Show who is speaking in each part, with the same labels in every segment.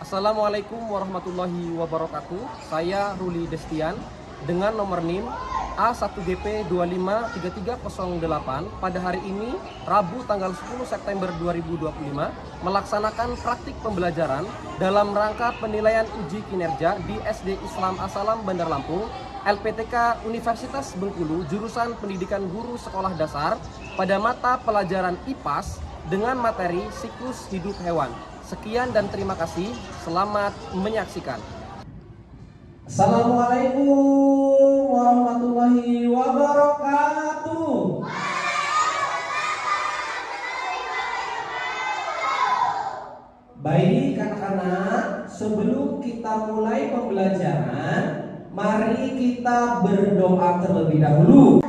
Speaker 1: Assalamualaikum warahmatullahi wabarakatuh. Saya Ruli Destian dengan nomor NIM A1GP2533008 pada hari ini Rabu tanggal 10 September 2025 melaksanakan praktik pembelajaran dalam rangka penilaian uji kinerja di SD Islam As-Salam Bandar Lampung LPTK Universitas Bengkulu jurusan Pendidikan Guru Sekolah Dasar pada mata pelajaran IPAS dengan materi siklus hidup hewan. Sekian dan terima kasih. Selamat menyaksikan.
Speaker 2: Assalamualaikum warahmatullahi wabarakatuh. Baik anak-anak, sebelum kita mulai pembelajaran, mari kita berdoa terlebih dahulu.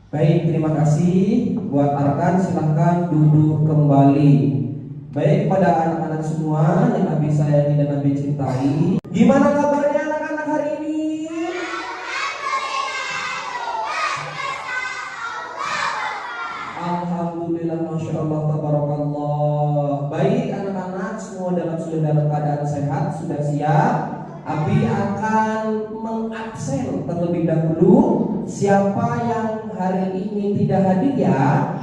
Speaker 2: Baik, terima kasih. Buat Arkan silahkan duduk kembali. Baik, pada anak-anak semua yang Abi sayangi dan Abi cintai, gimana kabarnya anak-anak hari ini? Alhamdulillah, Masya Allah, tabarakallah. Baik anak-anak semua sudah dalam keadaan sehat, sudah siap. Abi akan mengabsen terlebih dahulu. Siapa yang hari ini tidak hadir ya?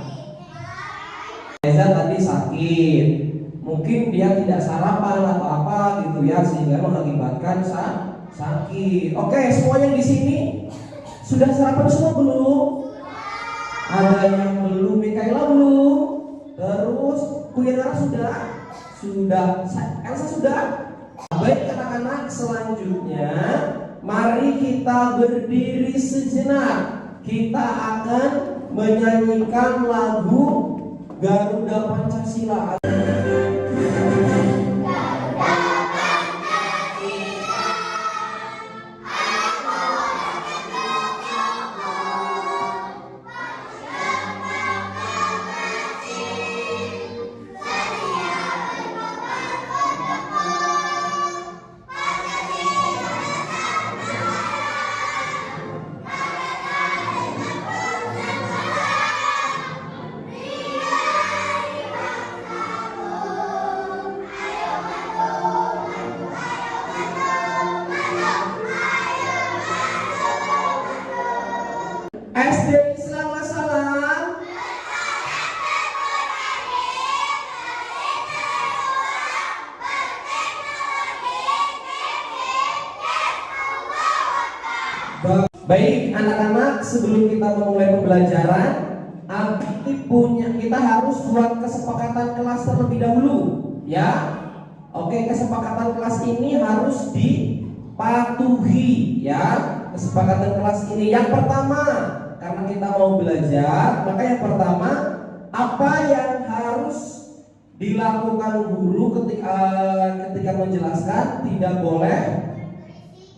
Speaker 2: Reza tadi sakit, mungkin dia tidak sarapan atau apa gitu ya, sehingga mengakibatkan sakit. Oke, semuanya di sini sudah sarapan semua belum? Ada yang belum? Mikaela belum? Terus Kuyara sudah? Elsa sudah? Baik anak-anak, selanjutnya mari kita berdiri sejenak. Kita akan menyanyikan lagu Garuda Pancasila. SD Islam As-Salam. Baik anak-anak, sebelum kita memulai pembelajaran, kita harus buat kesepakatan kelas terlebih dahulu, ya. Oke, kesepakatan kelas ini harus dipatuhi, ya. Kesepakatan kelas ini yang pertama, karena kita mau belajar, maka yang pertama, apa yang harus dilakukan guru ketika menjelaskan? Tidak boleh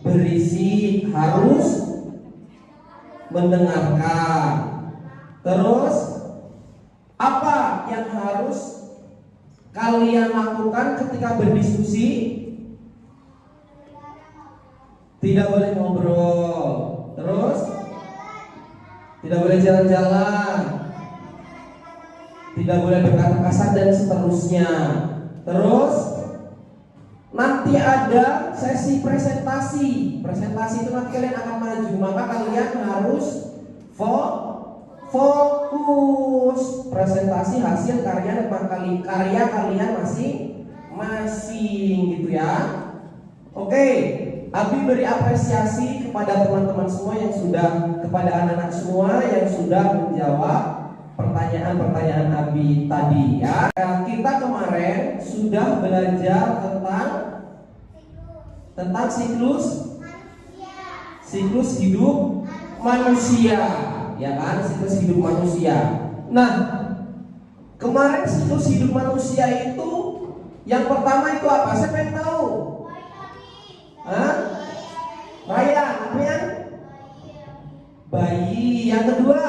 Speaker 2: berisik, harus mendengarkan. Terus apa yang harus kalian lakukan ketika berdiskusi? Tidak boleh ngobrol. Terus tidak boleh jalan-jalan, tidak boleh berkata kasar dan seterusnya. Terus nanti ada sesi presentasi. Presentasi itu nanti kalian akan maju, maka kalian harus fokus. Presentasi hasil karya kalian masing-masing, gitu ya. Oke, Abi beri apresiasi kepada teman-teman semua yang sudah, kepada anak-anak semua yang sudah menjawab pertanyaan-pertanyaan Abi tadi, ya. Kita kemarin sudah belajar tentang siklus hidup manusia, ya kan, siklus hidup manusia. Nah, kemarin siklus hidup manusia itu yang pertama itu apa? Siapa yang tahu? Hah? Raya, namanya? Bayi. Yang kedua?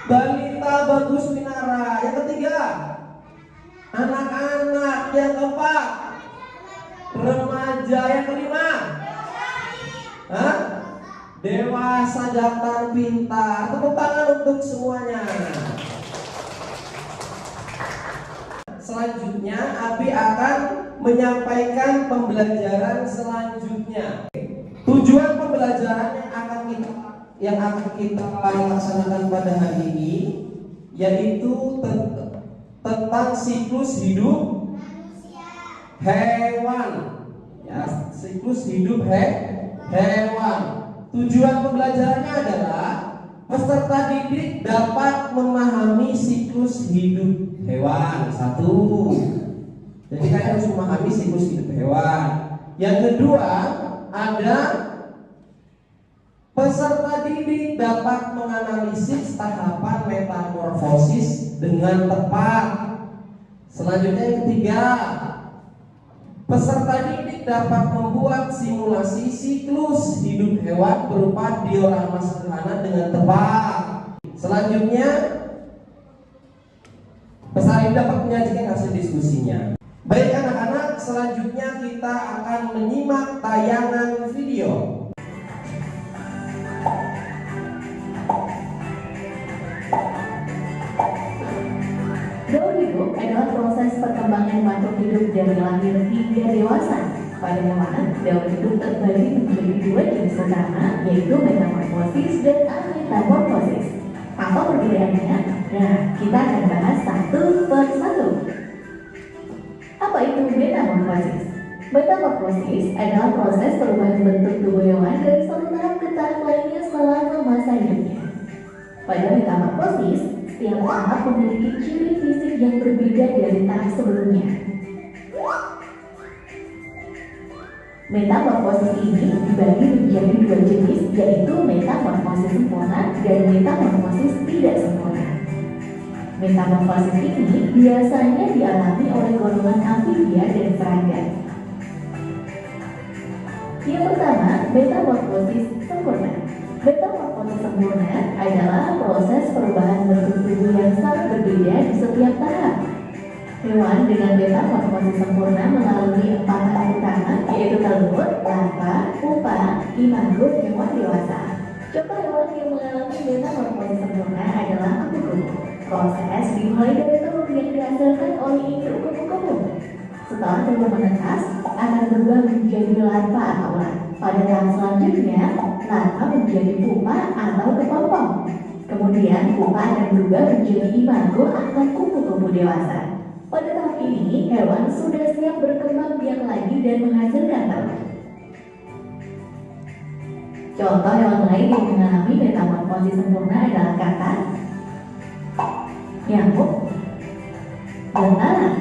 Speaker 2: Balita bagus winara. Yang ketiga? Anak-anak. Yang keempat? Remaja. Yang kelima? Hah? Dewasa jantan pintar. Tepuk tangan untuk semuanya. Selanjutnya Abi akan menyampaikan pembelajaran selanjutnya. Tujuan pembelajaran yang akan kita laksanakan pada hari ini yaitu tentang siklus hidup hewan. Ya, siklus hidup hewan. Tujuan pembelajarannya adalah peserta didik dapat memahami siklus hidup hewan. Satu. Jadi kalian harus memahami siklus hidup hewan. Yang kedua, ada peserta didik dapat menganalisis tahapan metamorfosis dengan tepat. Selanjutnya yang ketiga, peserta didik dapat membuat simulasi siklus hidup hewan berupa diorama sederhana dengan tepat. Selanjutnya, peserta didik dapat menyajikan hasil diskusinya. Baik anak-anak, selanjutnya kita akan menyimak tayangan video.
Speaker 3: Gaul hidup adalah proses perkembangan makhluk hidup dari lahir hingga dewasa. Pada mana gaul hidup terbagi menjadi dua jenis utama, yaitu metamorfosis dan ametamorfosis. Apa perbedaannya? Nah, kita akan bahas satu persatu. Apa itu metamorfosis? Metamorfosis adalah proses perubahan bentuk tubuh hewan dari satu tahap ke tahap lainnya selama masa hidupnya. Pada metamorfosis, setiap tahap memiliki ciri fisik yang berbeda dari tahap sebelumnya. Metamorfosis ini dibagi menjadi dua jenis, yaitu metamorfosis sempurna dan metamorfosis tidak sempurna. Metamorfosis ini biasanya dialami oleh golongan amfibia dan serangga. Yang pertama, metamorfosis sempurna. Metamorfosis sempurna adalah proses perubahan bentuk tubuh yang sangat berbeda di setiap tahap. Hewan dengan metamorfosis sempurna mengalami 4 tahap utama, yaitu telur, larva, pupa, imago, hewan dewasa. Contoh hewan yang mengalami metamorfosis sempurna adalah kupu-kupu. Proses dimulai dari telur yang dihasilkan oleh induk kupu-kupu. Setelah telur menetas, akan berubah menjadi larva atau ular. Pada tahap selanjutnya, larva menjadi pupa atau kepompong. Kemudian pupa akan berubah menjadi imago atau kupu-kupu dewasa. Pada tahap ini, hewan sudah siap berkembang biak lagi dan menghasilkan telur. Contoh hewan lain yang mengalami metamorfosis sempurna adalah katak, nyamuk, dan lalat.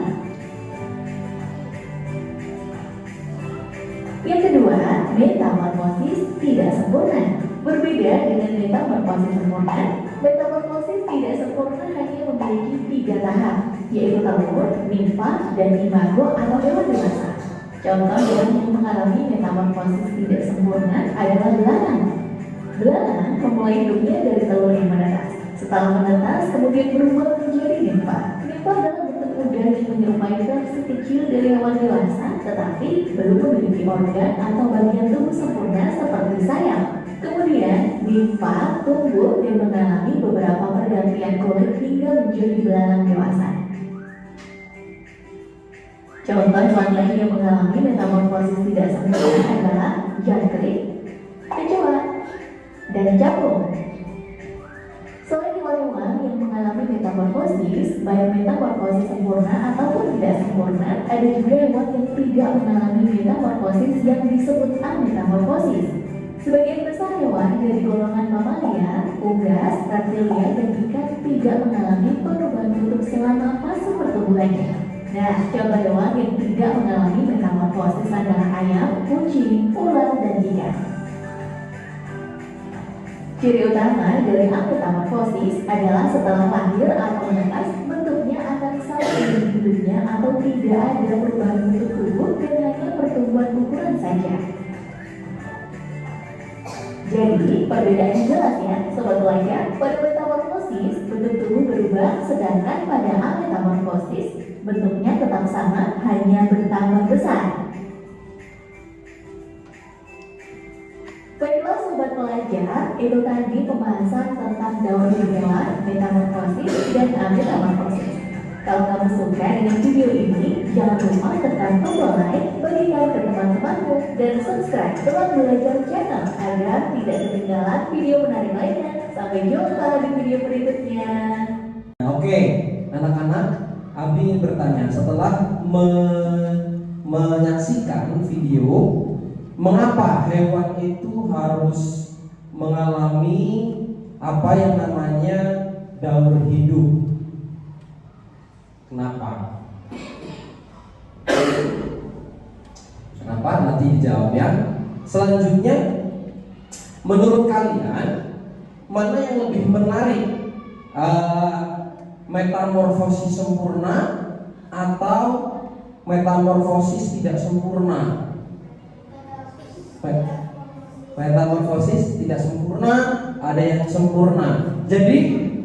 Speaker 3: Yang kedua, metamorfosis tidak sempurna. Berbeda dengan metamorfosis sempurna, metamorfosis tidak sempurna hanya memiliki 3 tahap, yaitu telur, nimfa, dan imago atau hewan dewasa. Contoh hewan yang mengalami metamorfosis tidak sempurna adalah belalang. Belalang memulai hidupnya dari telur yang menetas. Setelah menetas, kemudian berubah menjadi nimfa. Nimfa adalah bentuk udang yang menyerupai versi kecil dari hewan dewasa, tetapi belum memiliki organ atau bagian tubuh sempurna seperti sayap. Kemudian, nimfa tumbuh dan mengalami beberapa pergantian kulit hingga menjadi belalang dewasa. Contoh hewan lain yang mengalami metamorfosis tidak sempurna adalah jangkrik, kecoa, dan capung. Selain hewan-hewan yang mengalami metamorfosis, baik metamorfosis sempurna ataupun tidak sempurna, ada juga hewan yang tidak mengalami metamorfosis yang disebut ametamorfosis. Sebagian besar hewan dari golongan mamalia, unggas, reptilia, dan ikan tidak mengalami perubahan bentuk selama fase pertumbuhannya. Nah, contoh hewan yang tidak mengalami metamorfosis adalah ayam, kucing, ular, dan ikan. Ciri utama dari ametamorfosis adalah setelah lahir atau menetas, bentuknya akan sama dengan hidupnya atau tidak ada perubahan bentuk tubuh dan hanya pertumbuhan ukuran saja. Jadi, perbedaannya jelas ya, sobat pelajar. Pada metamorfosis, bentuk tubuh berubah, sedangkan pada ametamorfosis, bentuknya tetap sama, hanya bertambah besar. Baiklah sobat pelajar, itu tadi pembahasan tentang daur hidup hewan, metamorfosis, dan ametamorfosis. Kalau kamu suka dengan video ini, jangan lupa tekan tombol like, bagikan ke teman-temanmu, dan subscribe Teman Belajar channel agar tidak ketinggalan video menarik lainnya. Sampai jumpa di video berikutnya.
Speaker 2: Oke, anak-anak, Abi ingin bertanya, setelah menyaksikan video, mengapa hewan itu harus mengalami apa yang namanya daur hidup? Kenapa? Kenapa? Nanti dijawab ya. Selanjutnya, menurut kalian mana yang lebih menarik? Metamorfosis sempurna atau metamorfosis tidak sempurna? Metamorfosis tidak sempurna, ada yang sempurna. Jadi,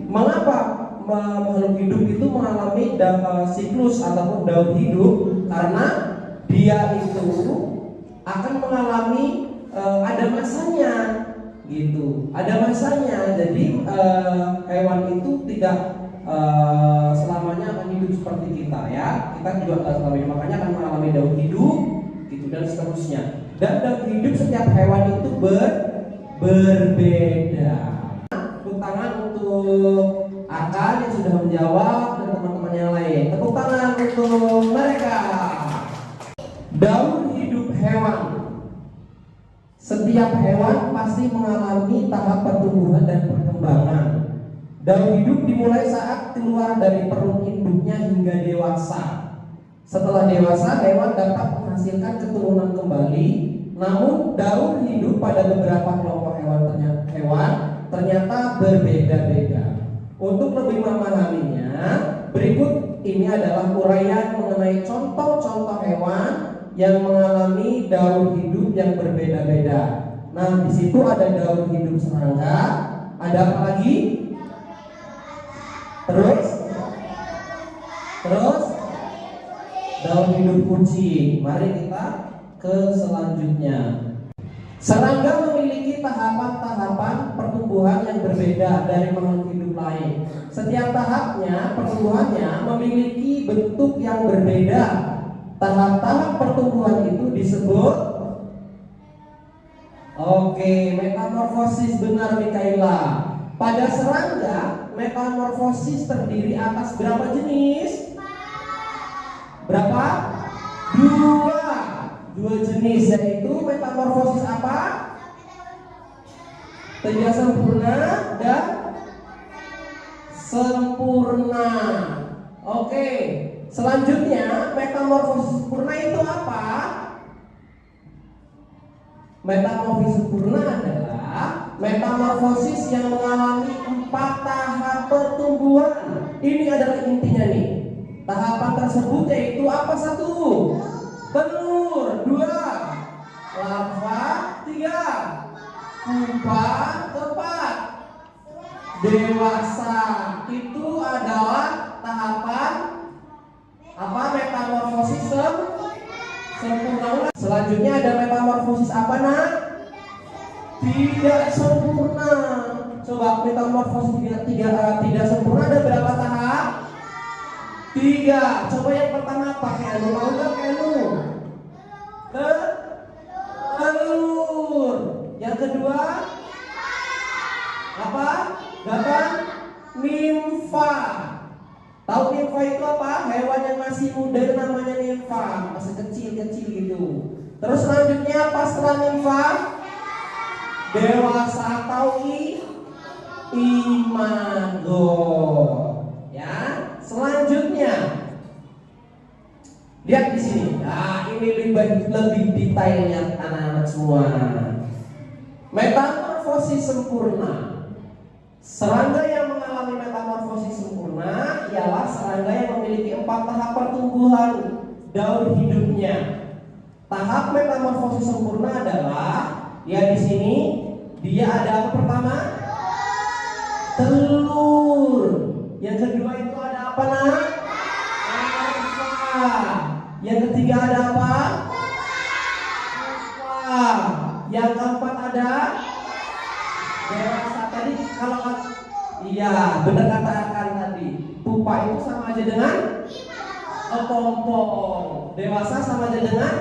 Speaker 2: mengapa makhluk hidup itu mengalami siklus ataupun daur hidup? Karena dia itu akan mengalami ada masanya, gitu. Ada masanya. Jadi hewan itu tidak selamanya akan hidup seperti kita ya. Kita juga tidak selamanya, makanya akan mengalami daur hidup, gitu dan seterusnya. Dan daur hidup setiap hewan itu berbeda. Tepuk tangan untuk Akan yang sudah menjawab dan teman-teman yang lain. Tepuk tangan untuk mereka. Daur hidup hewan. Setiap hewan pasti mengalami tahap pertumbuhan dan perkembangan. Daur hidup dimulai saat keluar dari perut induknya hingga dewasa. Setelah dewasa, hewan dapat menghasilkan keturunan kembali. Namun daur hidup pada beberapa kelompok hewan ternyata berbeda-beda. Untuk lebih memahaminya, berikut ini adalah uraian mengenai contoh-contoh hewan yang mengalami daur hidup yang berbeda-beda. Nah, di situ ada daur hidup serangga, ada apa lagi? Terus daur hidup kucing. Mari kita ke selanjutnya. Serangga memiliki tahapan-tahapan pertumbuhan yang berbeda dari makhluk hidup lain. Setiap tahapnya pertumbuhannya memiliki bentuk yang berbeda. Tahap-tahap pertumbuhan itu disebut metamorfosis. Benar, Mikaela. Pada serangga, metamorfosis terdiri atas berapa jenis? Berapa? Dua jenis, yaitu metamorfosis apa? tidak sempurna dan sempurna. Oke, selanjutnya metamorfosis sempurna itu apa? Metamorfosis sempurna adalah metamorfosis yang mengalami 4 tahap pertumbuhan. Ini adalah intinya nih. Tahapan tersebut yaitu apa? 1. Telur. 2. Larva. 3. Pupa. 4. Dewasa. Itu adalah tahapan apa? Metamorfosis sempurna. Selanjutnya ada metamorfosis apa, Nak? Tidak sempurna. Coba metamorfosis tidak sempurna ada berapa tahap? 3. Coba yang pertama apa? Kenu, mau nggak kenu? Telur. Yang kedua apa? Gapan? Nimfa. Tahu nimfa itu apa? Hewan yang masih muda namanya nimfa, masih kecil-kecil gitu. Terus selanjutnya apa setelah nimfa? Dewasa atau imago. Ya, selanjutnya lihat di sini. Nah, ini lebih detailnya anak-anak semua. Metamorfosis sempurna. Serangga yang mengalami metamorfosis sempurna ialah serangga yang memiliki 4 tahap pertumbuhan daur hidupnya. Tahap metamorfosis sempurna adalah ya di sini dia ada apa pertama? Telur. Yang kedua itu ada apa, Nak? Larva. Yang ketiga ada apa? Pupa. Yang keempat ada dewasa. Tadi kalau iya benar katakan tadi, pupa itu sama aja dengan kepompong, dewasa sama aja dengan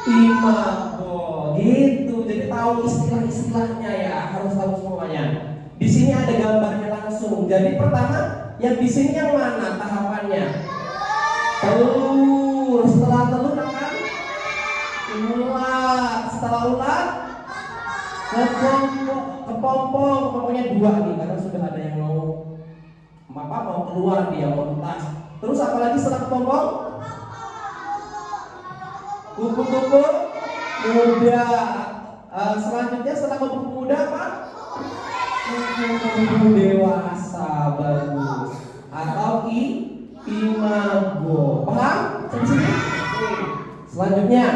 Speaker 2: imago. Gitu. Jadi tahu istilah-istilahnya ya, harus tahu semuanya. Di sini ada gambarnya langsung. Jadi pertama, yang di sini yang mana tahapannya? Telur. Setelah telur akan ulat. Setelah ulat kepompong. Pokoknya 2 nih, karena sudah ada yang mau keluar dia mau entas. Terus apalagi setelah kepompong? Kupu-kupu muda. Selanjutnya setelah kupu-kupu muda apa? Kupu-kupu dewasa. Bagus. Atau imago. Paham? Sini. Selanjutnya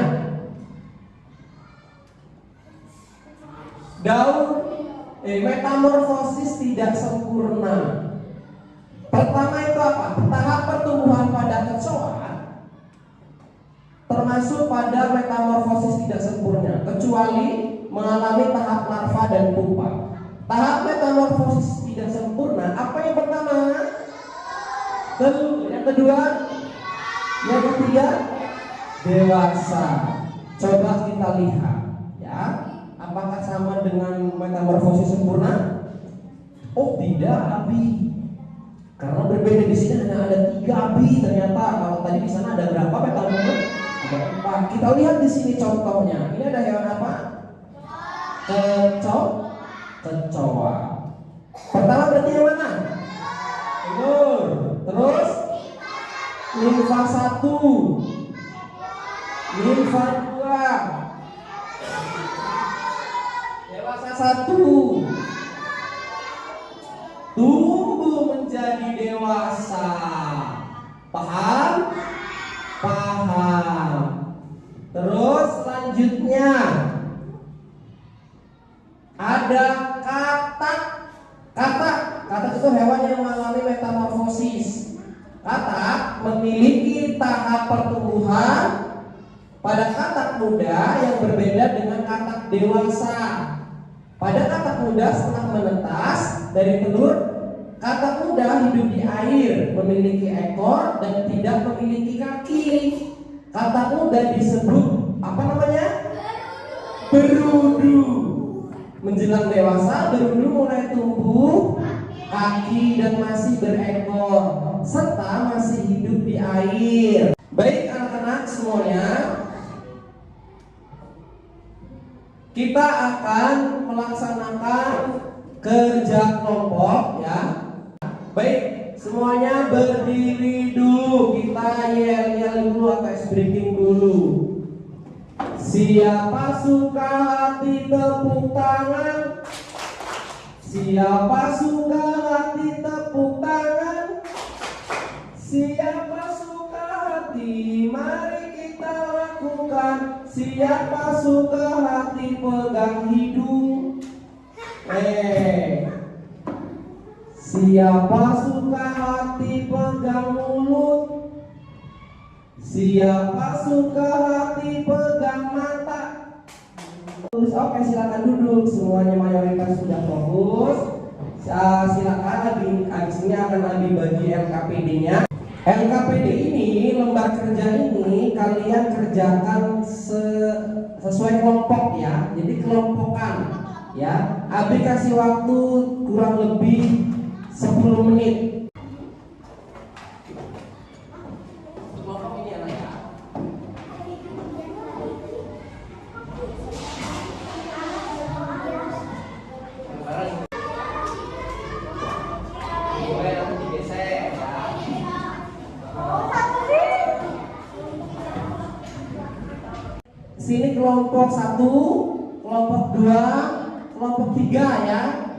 Speaker 2: metamorfosis tidak sempurna. Pertama itu apa? Tahap pertumbuhan pada kecoa termasuk pada metamorfosis tidak sempurna, kecuali mengalami tahap larva dan pupa. Tahap metamorfosis tidak sempurna, apa yang pertama? Telur. Yang kedua? Yang ketiga? Dewasa. Coba kita lihat ya. Apakah sama dengan metamorfosis sempurna? Oh tidak, Abi. Karena berbeda di sini hanya ada 3 Abi ternyata. Kalau tadi di sana ada berapa metamorfosis? Ada 4. Kita lihat di sini contohnya. Ini ada hewan apa? Kecoa. Pertama berarti yang mana? Telur. Terus nimfa 1, nimfa 2. Dewasa 1, tumbuh menjadi dewasa. Paham? Paham. Terus selanjutnya ada katak. Katak itu hewan yang mengalami metamorfosis. Katak memiliki tahap pertumbuhan pada katak muda yang berbeda dengan katak dewasa. Pada katak muda setelah menetas dari telur, katak muda hidup di air, memiliki ekor dan tidak memiliki kaki. Katak muda disebut apa namanya? Berudu. Menjelang dewasa, berudu mulai tumbuh kaki dan masih berekor serta masih hidup di air. Baik anak-anak semuanya, kita akan melaksanakan kerja kelompok ya. Baik, semuanya berdiri dulu. Kita yel-yel dulu atau ice breaking dulu. Siapa suka hati tepuk tangan? Siapa suka hati tepuk tangan? Siapa suka hati, mari kita lakukan. Siapa suka hati pegang hidung? Siapa suka hati pegang mulut? Siapa suka hati pegang mata? Oke, silakan duduk. Semuanya mayoritas sudah fokus. Silakan abis ini akan Abi bagi LKPD-nya. LKPD ini, lembar kerja ini kalian kerjakan sesuai kelompok ya. Jadi kelompokan ya. Abi kasih waktu kurang lebih 10 menit. Sini kelompok 1, kelompok 2, kelompok 3 ya.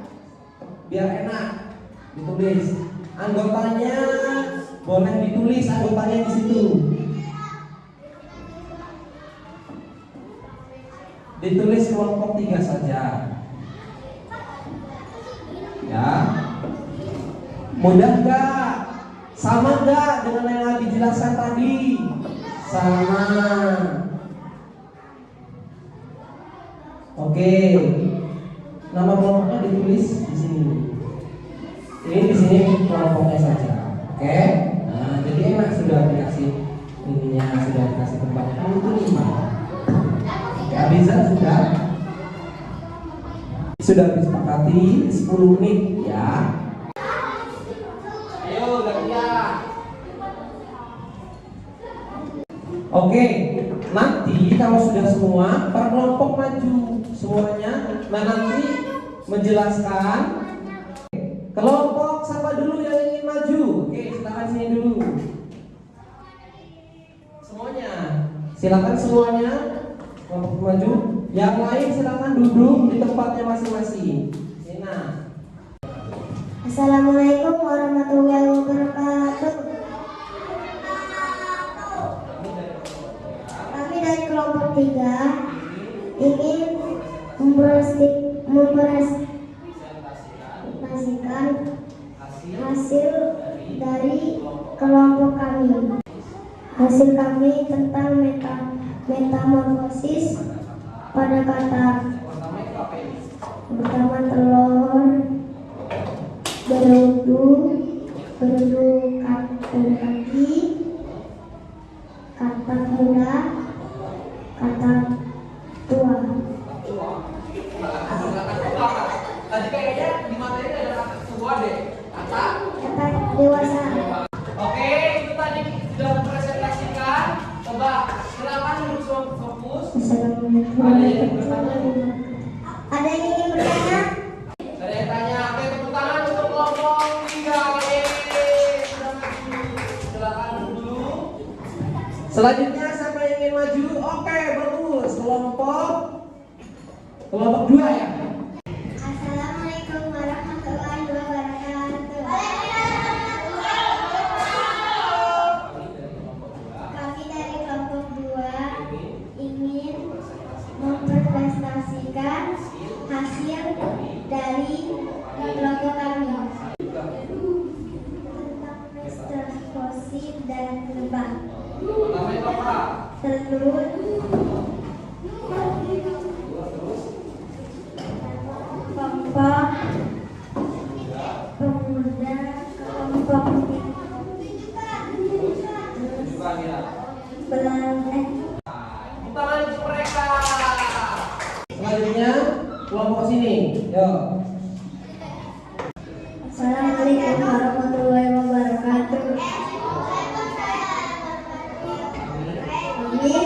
Speaker 2: Biar enak ditulis. Anggotanya boleh ditulis anggotanya di situ. Ditulis kelompok 3 saja. Ya. Mudah enggak? Sama enggak dengan yang Abi jelaskan tadi? Sama. Oke, nama kelompoknya ditulis di sini. Ini di sini kelompoknya saja. Oke, nah jadi enak sudah dikasih ininya, sudah dikasih tempatnya. Kamu itu 5. Ya bisa sudah disepakati 10 menit ya. Ayo gantian. Oke, nanti kalau sudah semua per kelompok maju semuanya. Nah nanti menjelaskan kelompok siapa dulu yang ingin maju. Oke, silakan sini dulu. Semuanya, silakan semuanya kelompok maju. Yang lain silakan duduk di tempatnya masing-masing. Nah.
Speaker 4: Assalamualaikum warahmatullahi wabarakatuh. Kami dari kelompok 3 ingin mempresentasikan hasil dari kelompok kami. Hasil kami tentang metamorfosis pada kata. Pertama telur, berudu kaki, kata muda, kata tua.
Speaker 2: Tadi kayaknya di materi ada kata tua deh. Kata
Speaker 4: dewasa.
Speaker 2: Oke, itu tadi sudah mempresentasikan. Coba silakan duduk semua fokus.
Speaker 4: Ada yang ingin bertanya?
Speaker 2: Ada yang tanya, oke tepuk tangan untuk kelompok 3. Sudah maju. Silakan dulu. Selanjutnya siapa yang ingin maju? Oke, bagus. Kelompok 2 ya.
Speaker 4: Assalamualaikum warahmatullahi wabarakatuh. Kami dari kelompok 2 ingin mempresentasikan hasil dari kelompok kami tentang metamorfosis dan lebah. Telur, kelompok pemuda, kelompok
Speaker 2: Tangan untuk mereka. Selanjutnya kelompok sini. Yo.
Speaker 4: Assalamualaikum warahmatullahi wabarakatuh. Kami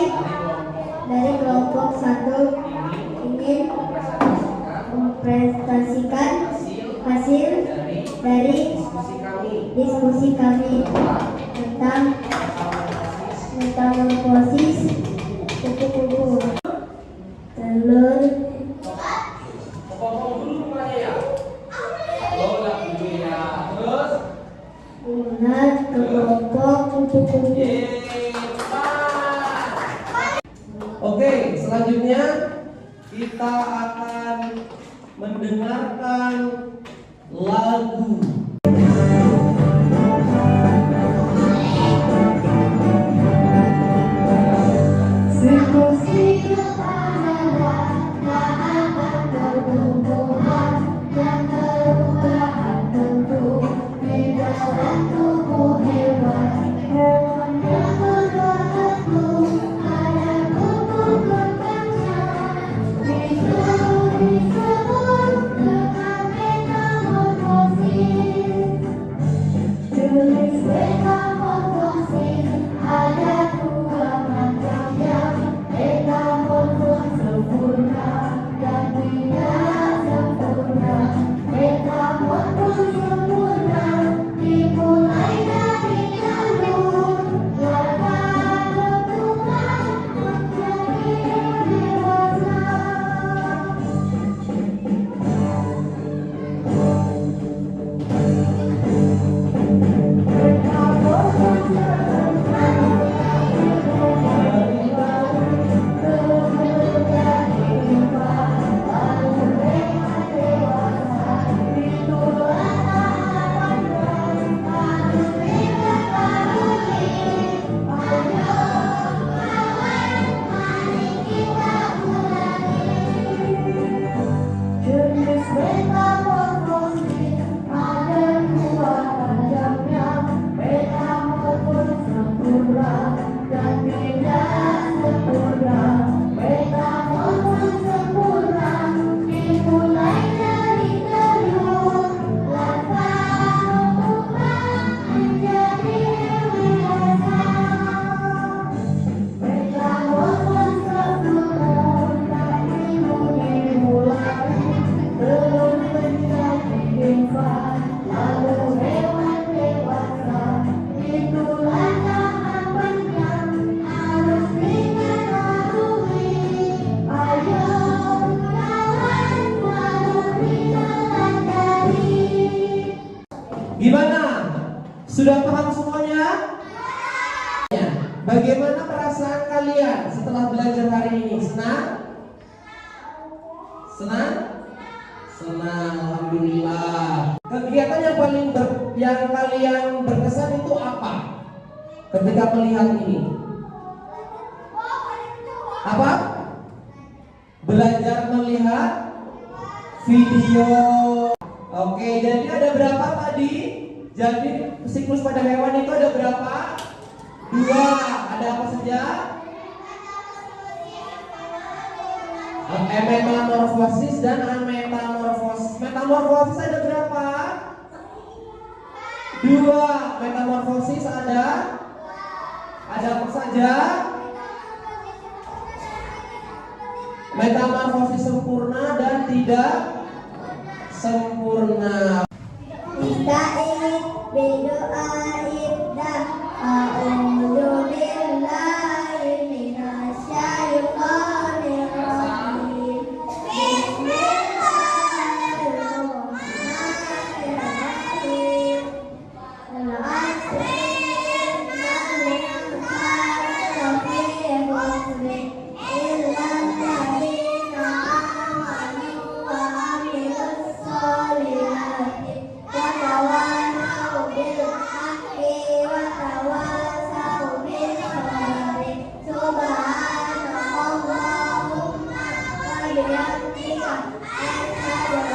Speaker 4: dari kelompok 1 ingin mempresentasikan hasil dari diskusi kami tentang metamorfosis kupu-kupu, telur, ulat, kelompok kupu-kupu.
Speaker 2: Oke, selanjutnya kita akan mendengarkan lagu.
Speaker 4: Siklus-siklus adalah tahapan pertumbuhan dan perubahan tentu di dalam tubuh hewan. Hewan yang berbentuk ada kupu-kupu kecil, itu disebut dengan metamorfosis. Jenis metamorfosis ada dua macamnya, metamorfosis sempurna dan tidak sempurna. Metamorfosis sempurna dimulai dari telur, larva berkembang menjadi dewasa. Jenis metamorfosis ada dua macamnya, metamorfosis sempurna dan tidak sempurna. Metamorfosis sempurna dimulai dari telur, larva berkembang menjadi dewasa. Metamorfosis sempurna dimulai telur menjadi nimfa, lalu hewan dewasa. Itulah tahapannya, harus diketahui. Ayo kawan, selalu dipelajari.
Speaker 2: Gimana? Sudah paham semuanya? Bagaimana perasaan kalian setelah belajar hari ini? Senang? Senang? Senang, alhamdulillah. Kegiatan yang kalian berkesan itu apa? Ketika melihat ini, apa? Belajar melihat video. Oke, jadi ada berapa tadi? Jadi siklus pada hewan itu ada berapa? 2. Ada apa saja? Metamorfosis dan ametamorfosis. Metamorfosis ada berapa? 2. Metamorfosis ada apa saja? Metamorfosis sempurna dan tidak sempurna.
Speaker 4: Kita ingin berdoa indah. A'udzu billahi minasyaitonir rajim. Bismillahirrahmanirrahim. Al-'asri innal insana lafi khusr illa alladziina aamanu wa 'amilus sholihati wa tawasaw bil haqqi wa tawasaw bis sabri. Subhanallahumma wa bihamdika asyhadu